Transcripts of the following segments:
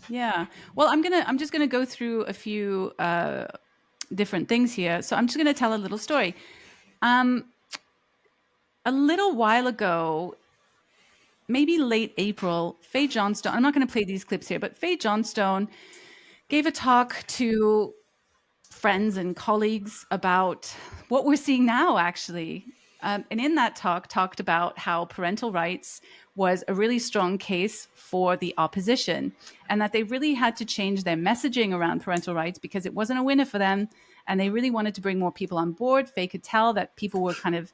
Yeah. Well, I'm just gonna go through a few different things here. So I'm just gonna tell a little story. Um, a little while ago, maybe late April, Faye Johnstone. I'm not going to play these clips here, but Faye Johnstone gave a talk to friends and colleagues about what we're seeing now, actually. And in that talk, talked about how parental rights was a really strong case for the opposition, and that they really had to change their messaging around parental rights because it wasn't a winner for them, and they really wanted to bring more people on board. Faye could tell that people were kind of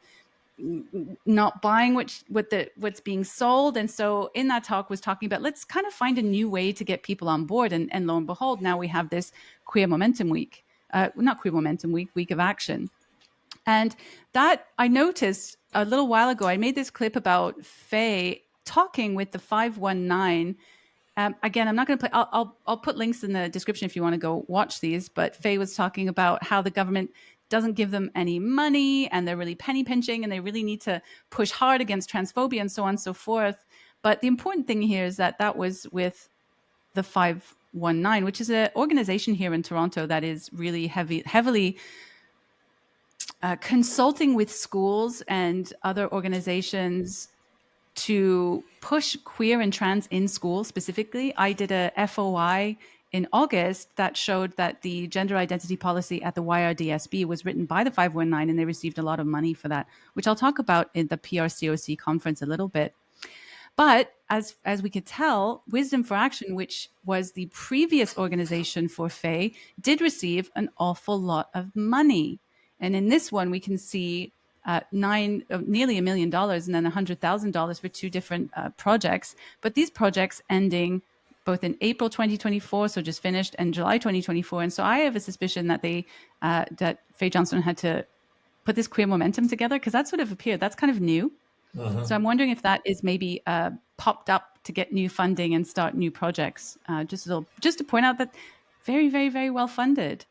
not buying what's being sold. And so in that talk was talking about, let's kind of find a new way to get people on board. And lo and behold, now we have this queer momentum week, not queer momentum week, week of action. And that I noticed a little while ago, I made this clip about Faye talking with the 519. Again, I'm not going to play. I'll put links in the description if you want to go watch these. But Faye was talking about how the government doesn't give them any money, and they're really penny pinching, and they really need to push hard against transphobia and so on and so forth. But the important thing here is that that was with the 519, which is an organization here in Toronto that is really heavily consulting with schools and other organizations to push queer and trans in school specifically. I did a FOI in August that showed that the gender identity policy at the YRDSB was written by the 519, and they received a lot of money for that, which I'll talk about in the PRCOC conference a little bit. But as we could tell, Wisdom for Action, which was the previous organization for Faye, did receive an awful lot of money. And in this one, we can see nearly $1 million and then $100,000 for two different projects. But these projects ending both in April 2024, so just finished, and July 2024. And so I have a suspicion that that Faye Johnstone had to put this queer momentum together, because that sort of appeared. That's kind of new. So I'm wondering if that is maybe popped up to get new funding and start new projects. Just to point out that very, very, very well funded.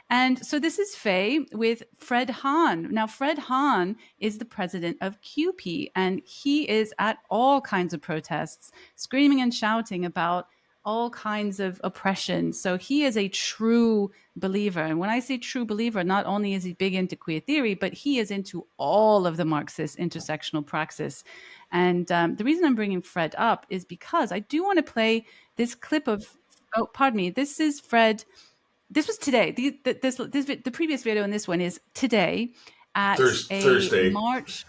And so this is Faye with Fred Hahn. Now, Fred Hahn is the president of CUPE, and he is at all kinds of protests, screaming and shouting about all kinds of oppression. So he is a true believer. And when I say true believer, not only is he big into queer theory, but he is into all of the Marxist intersectional praxis. And the reason I'm bringing Fred up is because I do want to play this clip of, oh, pardon me, this is Fred. This was today. The previous video and this one is today at a Thursday. march.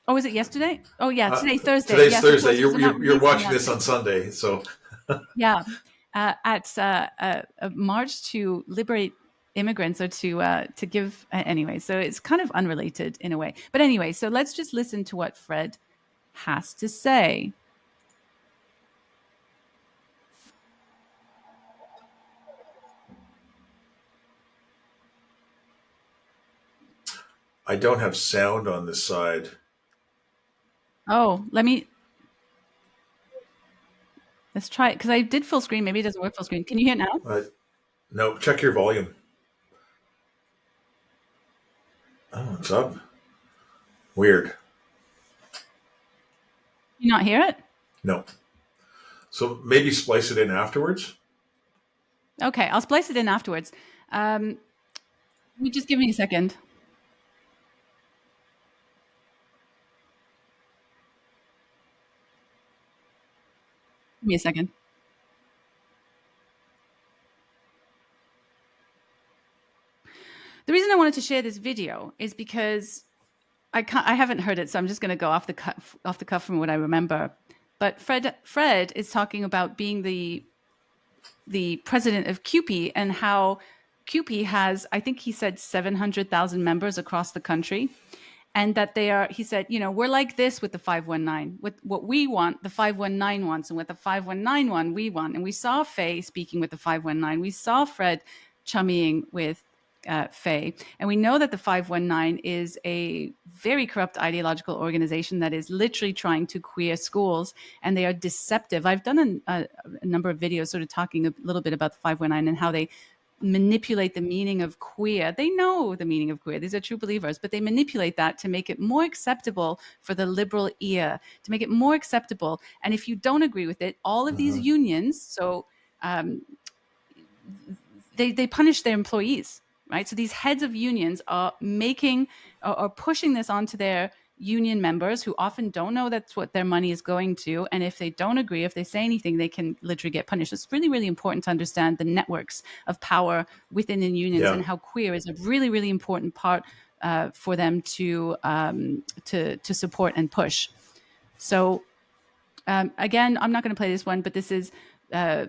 Oh, is it yesterday? Oh, yeah, today's Thursday. Today's Yes, Thursday. of course, 'cause I'm not You're releasing watching that. this on Sunday, so Yeah, at a march to liberate immigrants, or to give anyway. So it's kind of unrelated in a way. But anyway, so let's just listen to what Fred has to say. I don't have sound on this side. Oh, let's try it, because I did full screen. Maybe it doesn't work full screen. Can you hear it now? No, check your volume. Oh, it's up. Weird. Can you not hear it? No. So maybe splice it in afterwards. Okay, I'll splice it in afterwards. Just give me a second. Give me a second. The reason I wanted to share this video is because I haven't heard it, so I'm just going to go off the cuff from what I remember. But Fred is talking about being the president of CUPE, and how CUPE has, I think he said, 700,000 members across the country. And that he said, we're like this with the 519. With what we want, the 519 wants, and what the 519 want, we want. And we saw Faye speaking with the 519. We saw Fred chummying with Faye. And we know that the 519 is a very corrupt ideological organization that is literally trying to queer schools, and they are deceptive. I've done a number of videos sort of talking a little bit about the 519 and how they manipulate the meaning of queer. They know the meaning of queer. These are true believers, but they manipulate that to make it more acceptable for the liberal ear, to make it more acceptable. And if you don't agree with it, all of these unions, so um, they punish their employees, right? So these heads of unions are making or pushing this onto their union members who often don't know that's what their money is going to. And if they don't agree, if they say anything, they can literally get punished. It's really, really important to understand the networks of power within the unions Yeah. and how queer is a really, really important part for them to support and push. So again, I'm not going to play this one, but uh,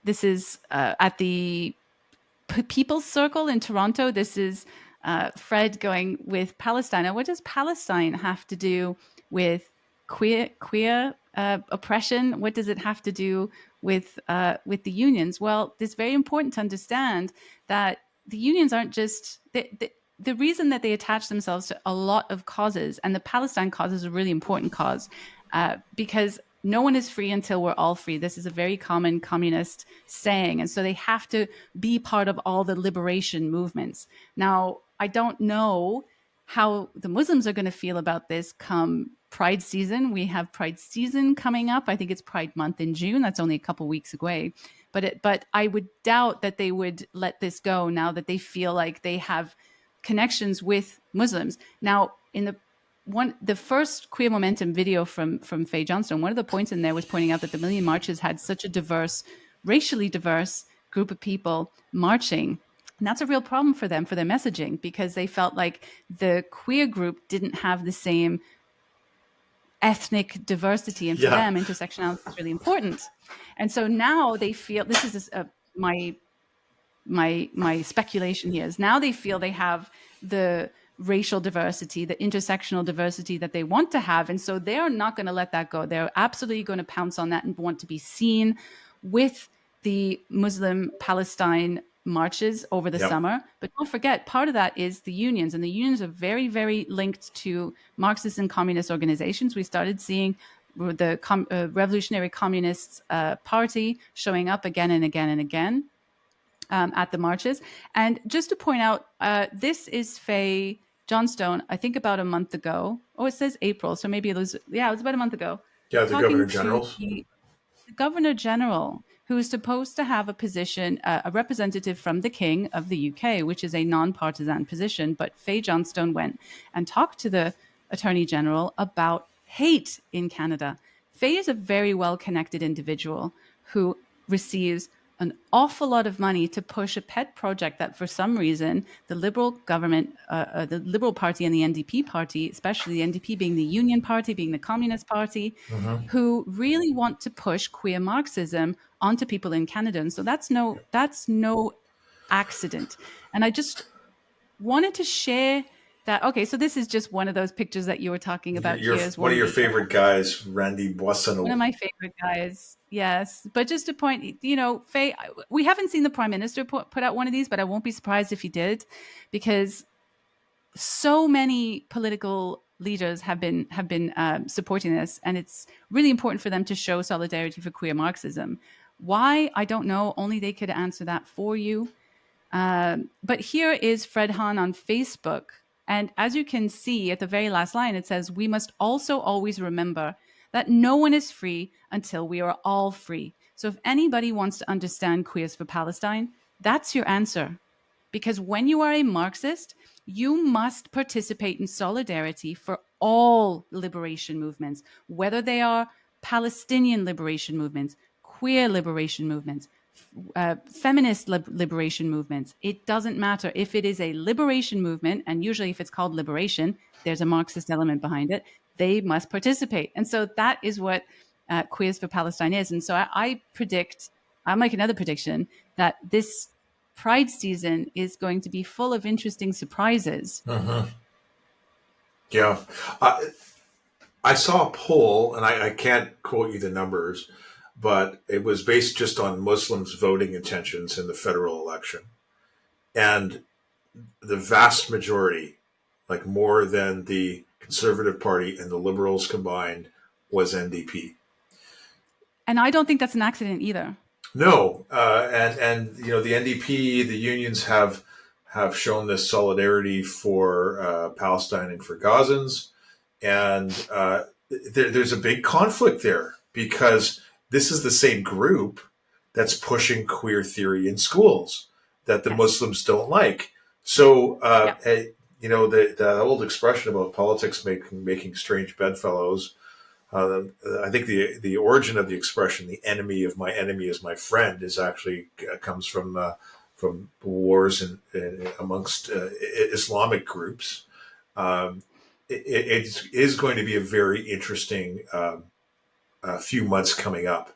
this is at the People's Circle in Toronto. This is Fred going with Palestine. Now, what does Palestine have to do with queer oppression? What does it have to do with the unions? Well, it's very important to understand that the unions aren't just the reason that they attach themselves to a lot of causes, and the Palestine cause is a really important cause because no one is free until we're all free. This is a very common communist saying. And so they have to be part of all the liberation movements. Now, I don't know how the Muslims are going to feel about this come Pride season. We have Pride season coming up. I think it's Pride month in June. That's only a couple weeks away. But I would doubt that they would let this go now that they feel like they have connections with Muslims. Now, in the first Queer Momentum video from Faye Johnstone, one of the points in there was pointing out that the Million Marches had such a diverse, racially diverse group of people marching. And that's a real problem for them, for their messaging, because they felt like the queer group didn't have the same ethnic diversity. And for Yeah. them, intersectionality is really important. And so now they feel, this is my speculation here is now they feel they have the racial diversity, the intersectional diversity that they want to have. And so they're not going to let that go. They're absolutely going to pounce on that and want to be seen with the Muslim Palestine marches over the Yep. summer. But don't forget, part of that is the unions, and the unions are very, very linked to Marxist and communist organizations. We started seeing the Revolutionary Communists Party showing up again and again and again at the marches. And just to point out, this is Faye Johnstone, I think about a month ago. Oh, it says April. So maybe it was about a month ago, Yeah. The governor talking to generals. the Governor General, who is supposed to have a position, a representative from the King of the UK, which is a non-partisan position. But Faye Johnstone went and talked to the Attorney General about hate in Canada. Faye is a very well-connected individual who receives an awful lot of money to push a pet project that, for some reason, the Liberal government, the Liberal Party and the NDP party, especially the NDP being the Union Party, being the Communist Party, Mm-hmm. who really want to push queer Marxism onto people in Canada. And so that's no accident. And I just wanted to share that. Okay, so this is just one of those pictures that you were talking about You're here. Is one one of of your the favorite guys, Randy one of Boissonneau. my favorite guys. Yes. But just to point, Faye, we haven't seen the prime minister put out one of these, but I won't be surprised if he did, because so many political leaders have been supporting this, and it's really important for them to show solidarity for queer Marxism. Why? I don't know. Only they could answer that for you. But here is Fred Hahn on Facebook. And as you can see at the very last line, it says, "We must also always remember that no one is free until we are all free." So if anybody wants to understand Queers for Palestine, that's your answer. Because when you are a Marxist, you must participate in solidarity for all liberation movements, whether they are Palestinian liberation movements, queer liberation movements, feminist liberation movements. It doesn't matter if it is a liberation movement, and usually if it's called liberation, there's a Marxist element behind it. They must participate, and so that is what Queers for Palestine is. And so I predict, I'll make another prediction that this Pride season is going to be full of interesting surprises. Mm-hmm. Yeah. I saw a poll, and I can't quote you the numbers, but it was based just on Muslims' voting intentions in the federal election. And the vast majority, like more than the Conservative Party and the Liberals combined, was NDP. And I don't think that's an accident either. No, and the NDP, the unions have shown this solidarity for Palestine and for Gazans, and there's a big conflict there because this is the same group that's pushing queer theory in schools that the Yes. Muslims don't like. So, Yeah. the old expression about politics making strange bedfellows. Uh, I think the origin of the expression "the enemy of my enemy is my friend" is actually comes from wars amongst Islamic groups. Um, it is going to be a very interesting few months coming up.